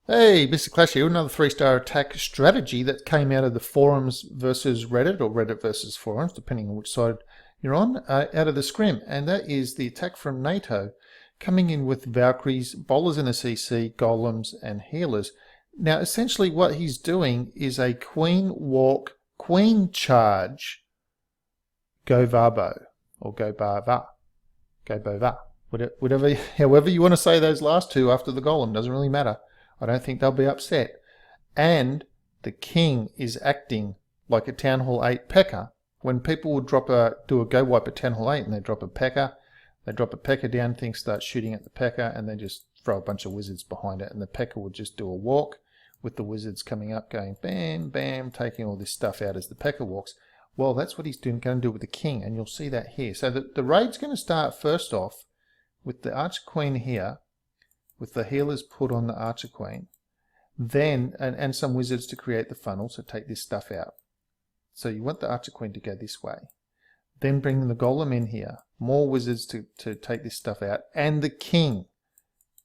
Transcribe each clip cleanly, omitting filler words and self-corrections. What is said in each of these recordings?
Hey, Mr. Clash here, another 3-star attack strategy that came out of the forums versus Reddit, or Reddit versus forums, depending on which side you're on, out of the SCRIM. And that is the attack from NATO, coming in with Valkyries, bowlers in a CC, golems, and healers. Now, essentially what he's doing is a queen walk, queen charge, GoVaBo, or GoBova, whatever, however you want to say those last two after the golem, doesn't really matter. I don't think they'll be upset. And the king is acting like a Town Hall 8 P.E.K.K.A. When people would do a go wipe at Town Hall 8 and they drop a P.E.K.K.A., they drop a P.E.K.K.A. down, things start shooting at the P.E.K.K.A. and they just throw a bunch of wizards behind it. And the P.E.K.K.A. would just do a walk with the wizards coming up, going bam, bam, taking all this stuff out as the P.E.K.K.A. walks. Well, that's what he's going to do with the king, and you'll see that here. So the raid's going to start first off with the Archer Queen here, with the healers put on the Archer Queen, then and some wizards to create the funnel, so take this stuff out. So you want the Archer Queen to go this way. Then bring the golem in here, more wizards to take this stuff out, and the king.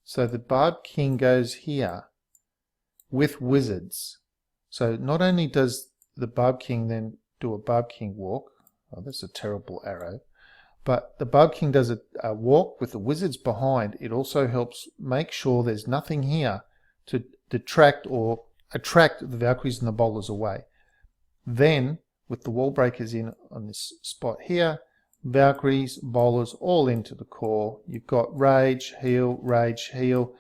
So the Barb King goes here with wizards. So not only does the Barb King then do a Barb King walk, oh, that's a terrible arrow, but the Barb King does a walk with the wizards behind. It also helps make sure there's nothing here to detract or attract the Valkyries and the bowlers away. Then, with the wall breakers in on this spot here, Valkyries, bowlers, all into the core. You've got rage, heal, rage, heal.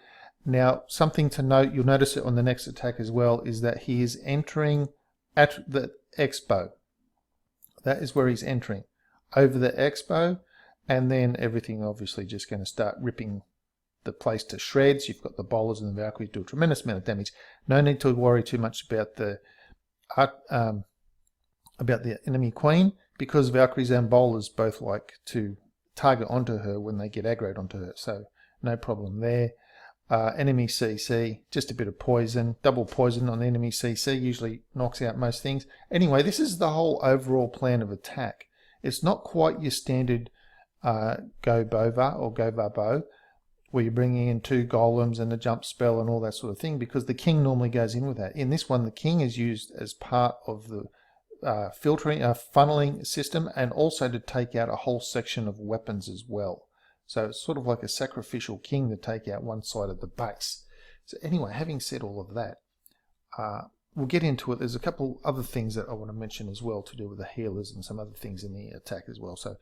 Now, something to note, you'll notice it on the next attack as well, is that he is entering at the expo. That is where he's entering. Over the expo, and then everything obviously just going to start ripping the place to shreds. You've got the bowlers and the Valkyries do a tremendous amount of damage. No need to worry too much about the enemy queen, because Valkyries and bowlers both like to target onto her when they get aggroed onto her, so no problem there. Enemy CC, just a bit of poison, double poison on the enemy CC usually knocks out most things. Anyway, this is the whole overall plan of attack. It's not quite your standard GoBova or GoVaBo, where you're bringing in 2 golems and a jump spell and all that sort of thing, because the king normally goes in with that. In this one, the king is used as part of the funneling system, and also to take out a whole section of weapons as well. So it's sort of like a sacrificial king to take out one side of the base. So anyway, having said all of that, we'll get into it. There's a couple other things that I want to mention as well to do with the healers and some other things in the attack as well. So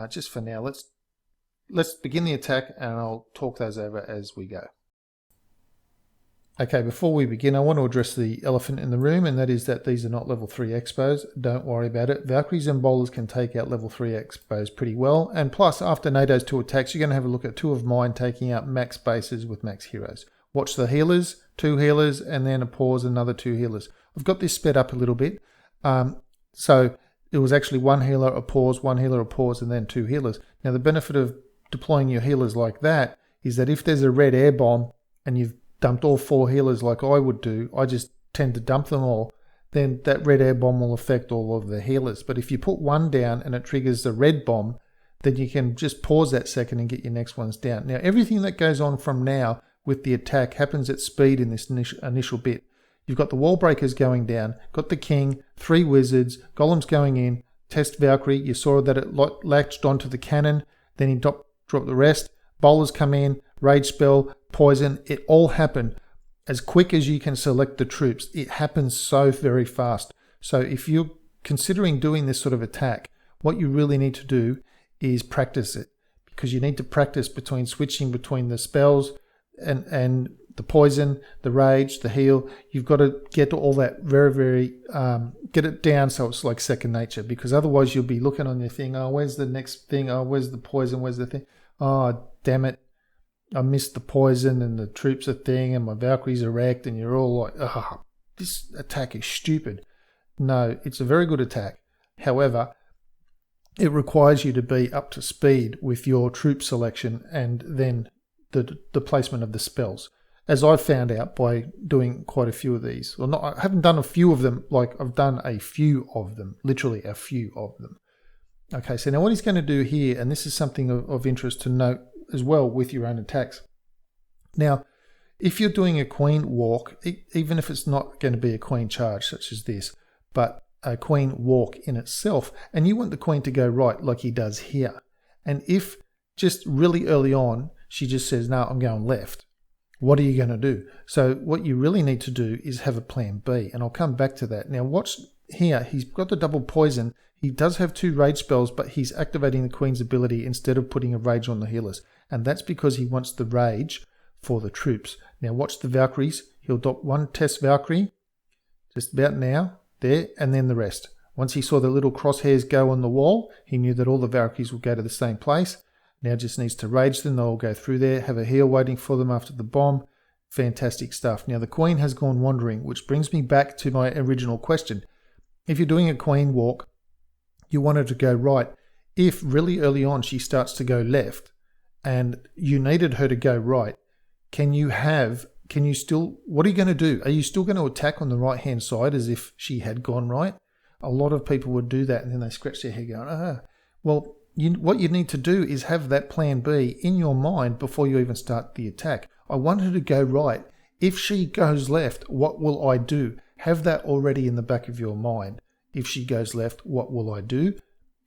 just for now, let's begin the attack, and I'll talk those over as we go. Okay, before we begin, I want to address the elephant in the room, and that is that these are not level 3 expos. Don't worry about it. Valkyries and bowlers can take out level 3 expos pretty well. And plus, after NATO's 2 attacks, you're going to have a look at 2 of mine taking out max bases with max heroes. Watch the healers, 2 healers, and then a pause, another 2 healers. I've got this sped up a little bit. So it was actually 1 healer, a pause, 1 healer, a pause, and then 2 healers. Now, the benefit of deploying your healers like that is that if there's a red air bomb and you've dumped all 4 healers like I would do, I just tend to dump them all, then that red air bomb will affect all of the healers. But if you put 1 down and it triggers the red bomb, then you can just pause that second and get your next ones down. Now, everything that goes on from now with the attack happens at speed in this initial bit. You've got the wall breakers going down, got the king, 3 wizards, golems going in, test Valkyrie. You saw that it latched onto the cannon, then he dropped the rest. Bowlers come in, rage spell, poison. It all happened as quick as you can select the troops. It happens so very fast. So if you're considering doing this sort of attack, what you really need to do is practice it, because you need to practice switching between the spells and the poison, the rage, the heal. You've got to get all that very, get it down so it's like second nature, because otherwise you'll be looking on your thing, oh, where's the next thing? Oh, where's the poison? Where's the thing? Oh, damn it. I missed the poison and the troops are thing and my Valkyries are wrecked, and you're all like, oh, this attack is stupid. No, it's a very good attack. However, it requires you to be up to speed with your troop selection and then the placement of the spells, as I've found out by doing quite a few of these. Well, I haven't done a few of them, like I've done a few of them, literally a few of them. Okay, so now what he's going to do here, and this is something of interest to note as well with your own attacks. Now, if you're doing a queen walk, even if it's not going to be a queen charge such as this, but a queen walk in itself, and you want the queen to go right like he does here. And if just really early on, she just says, no, I'm going left, what are you going to do? So what you really need to do is have a plan B, and I'll come back to that. Now watch here, he's got the double poison. He does have 2 rage spells, but he's activating the queen's ability instead of putting a rage on the healers. And that's because he wants the rage for the troops. Now watch the Valkyries. He'll drop 1 test Valkyrie, just about now, there, and then the rest. Once he saw the little crosshairs go on the wall, he knew that all the Valkyries would go to the same place. Now just needs to rage them. They'll go through there, have a heal waiting for them after the bomb. Fantastic stuff. Now the queen has gone wandering, which brings me back to my original question. If you're doing a queen walk, you want her to go right. If really early on she starts to go left and you needed her to go right, what are you going to do? Are you still going to attack on the right hand side as if she had gone right? A lot of people would do that and then they scratch their head going, well, what you need to do is have that plan B in your mind before you even start the attack. I want her to go right. If she goes left, what will I do? Have that already in the back of your mind. If she goes left, what will I do?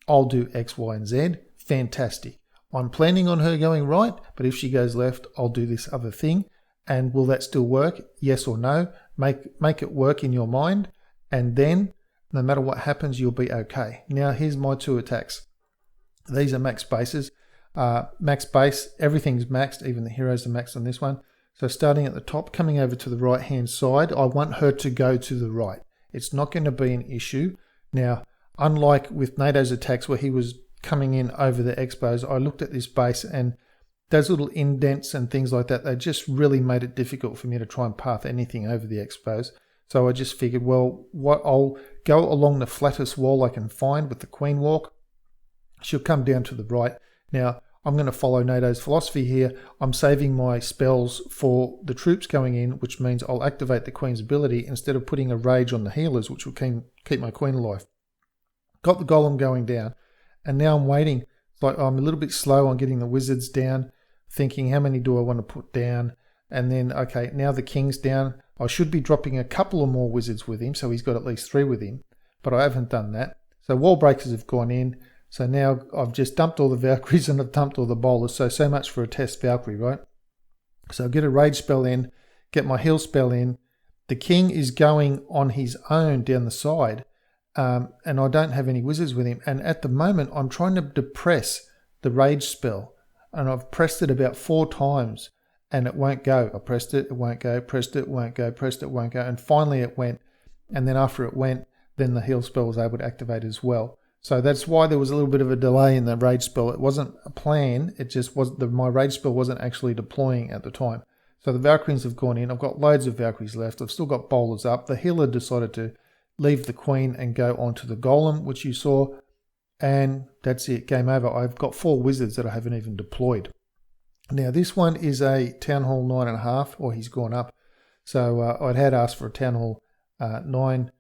I'll do X, Y, and Z. Fantastic. I'm planning on her going right, but if she goes left, I'll do this other thing. And will that still work? Yes or no? Make it work in your mind. And then, no matter what happens, you'll be okay. Now, here's my 2 attacks. These are max bases. Max base, everything's maxed, even the heroes are maxed on this one. So starting at the top, coming over to the right hand side, I want her to go to the right. It's not going to be an issue. Now, unlike with NATO's attacks where he was coming in over the expos, I looked at this base and those little indents and things like that, they just really made it difficult for me to try and path anything over the expos. So I just figured, well, I'll go along the flattest wall I can find with the queen walk. She'll come down to the right. Now, I'm going to follow NATO's philosophy here. I'm saving my spells for the troops going in, which means I'll activate the queen's ability instead of putting a rage on the healers, which will keep my queen alive. Got the golem going down, and now I'm waiting. It's like I'm a little bit slow on getting the wizards down, thinking how many do I want to put down, and then, okay, now the king's down. I should be dropping a couple of more wizards with him, so he's got at least 3 with him, but I haven't done that. So wall breakers have gone in. So now I've just dumped all the Valkyries and I've dumped all the bowlers. So much for a test Valkyrie, right? So get a rage spell in, get my heal spell in. The king is going on his own down the side, and I don't have any wizards with him. And at the moment, I'm trying to depress the rage spell, and I've pressed it about 4 times, and it won't go. I pressed it won't go, pressed it won't go, pressed it won't go, and finally it went. And then after it went, then the heal spell was able to activate as well. So that's why there was a little bit of a delay in the rage spell. It wasn't a plan. It just was my rage spell wasn't actually deploying at the time. So the Valkyries have gone in. I've got loads of Valkyries left. I've still got bowlers up. The healer decided to leave the queen and go onto the golem, which you saw. And that's it. Game over. I've got 4 wizards that I haven't even deployed. Now this one is a Town Hall 9.5, or he's gone up. So I'd had asked for a Town Hall 9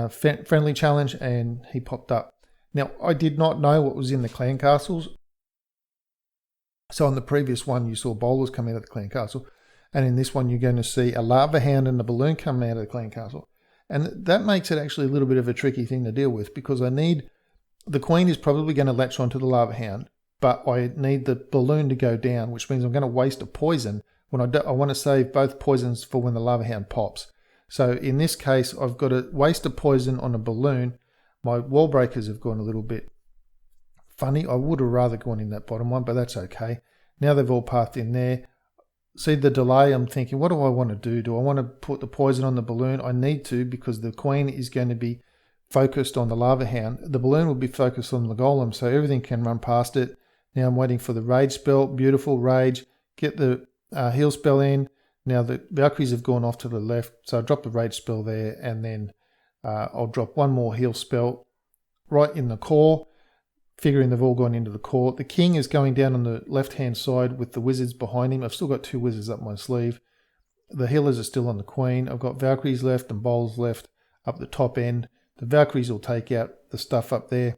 friendly challenge, and he popped up. Now, I did not know what was in the clan castles. So on the previous one, you saw bowlers come out of the clan castle. And in this one, you're going to see a lava hound and a balloon come out of the clan castle. And that makes it actually a little bit of a tricky thing to deal with, because the queen is probably going to latch onto the lava hound, but I need the balloon to go down, which means I'm going to waste a poison when I want to save both poisons for when the lava hound pops. So in this case, I've got to waste a poison on a balloon. My wall breakers have gone a little bit funny. I would have rather gone in that bottom one, but that's okay. Now they've all pathed in there. See the delay? I'm thinking, what do I want to do? Do I want to put the poison on the balloon? I need to, because the queen is going to be focused on the lava hound. The balloon will be focused on the golem, so everything can run past it. Now I'm waiting for the rage spell. Beautiful rage. Get the heal spell in. Now the Valkyries have gone off to the left, so I drop the rage spell there, and then I'll drop 1 more heal spell right in the core, figuring they've all gone into the core. The king is going down on the left-hand side with the wizards behind him. I've still got 2 wizards up my sleeve. The healers are still on the queen. I've got Valkyries left and bowls left up the top end. The Valkyries will take out the stuff up there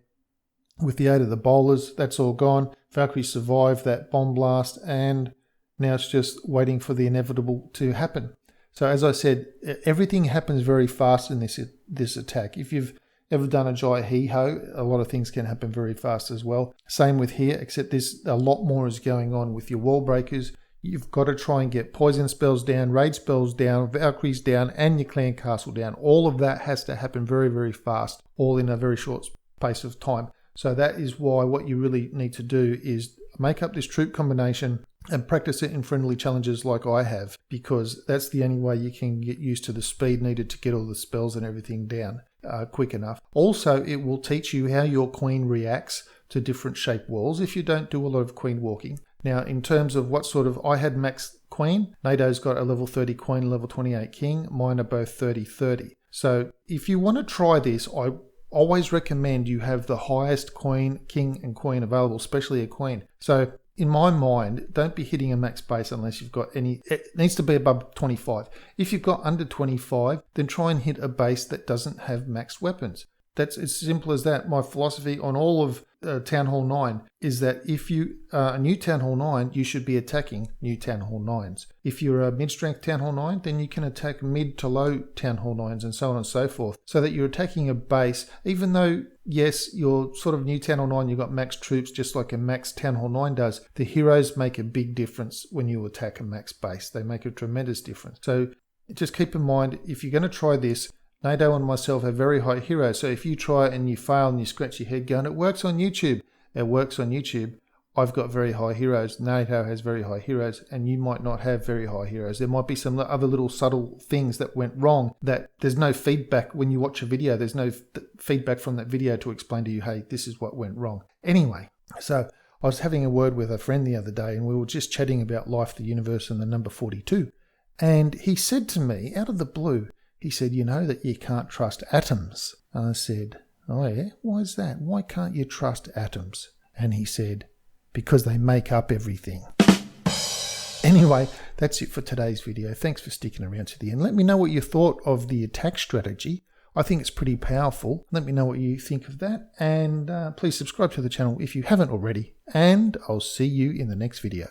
with the aid of the bowlers. That's all gone. Valkyries survive that bomb blast, and Now it's just waiting for the inevitable to happen. So as I said, everything happens very fast in this attack. If you've ever done a Jai He-Ho, a lot of things can happen very fast as well. Same with here, except there's a lot more is going on with your wall breakers. You've got to try and get poison spells down, raid spells down, Valkyries down, and your clan castle down. All of that has to happen very, very fast, all in a very short space of time. So that is why what you really need to do is make up this troop combination and practice it in friendly challenges like I have, because that's the only way you can get used to the speed needed to get all the spells and everything down quick enough. Also, it will teach you how your queen reacts to different shaped walls if you don't do a lot of queen walking. Now, in terms of what sort of, I had max queen. NATO's got a level 30 queen, level 28 king. Mine are both 30-30. So if you want to try this, I always recommend you have the highest queen, king and queen available, especially a queen. So in my mind, don't be hitting a max base unless you've got any, it needs to be above 25. If you've got under 25, then try and hit a base that doesn't have max weapons. That's as simple as that. My philosophy on all of Town Hall 9 is that if you are a new Town Hall 9, you should be attacking new Town Hall 9s. If you're a mid-strength Town Hall 9, then you can attack mid to low Town Hall 9s and so on and so forth. So that you're attacking a base, even though, yes, you're sort of new Town Hall 9, you've got max troops just like a max Town Hall 9 does. The heroes make a big difference when you attack a max base. They make a tremendous difference. So just keep in mind, if you're going to try this, NATO and myself have very high heroes, so if you try it and you fail and you scratch your head going, it works on YouTube. It works on YouTube. I've got very high heroes. NATO has very high heroes, and you might not have very high heroes. There might be some other little subtle things that went wrong that there's no feedback when you watch a video. There's no feedback from that video to explain to you, hey, this is what went wrong. Anyway, so I was having a word with a friend the other day, and we were just chatting about life, the universe, and the number 42. And he said to me, out of the blue, he said, you know that you can't trust atoms. And I said, oh yeah, why is that? Why can't you trust atoms? And he said, because they make up everything. Anyway, that's it for today's video. Thanks for sticking around to the end. Let me know what you thought of the attack strategy. I think it's pretty powerful. Let me know what you think of that. And please subscribe to the channel if you haven't already. And I'll see you in the next video.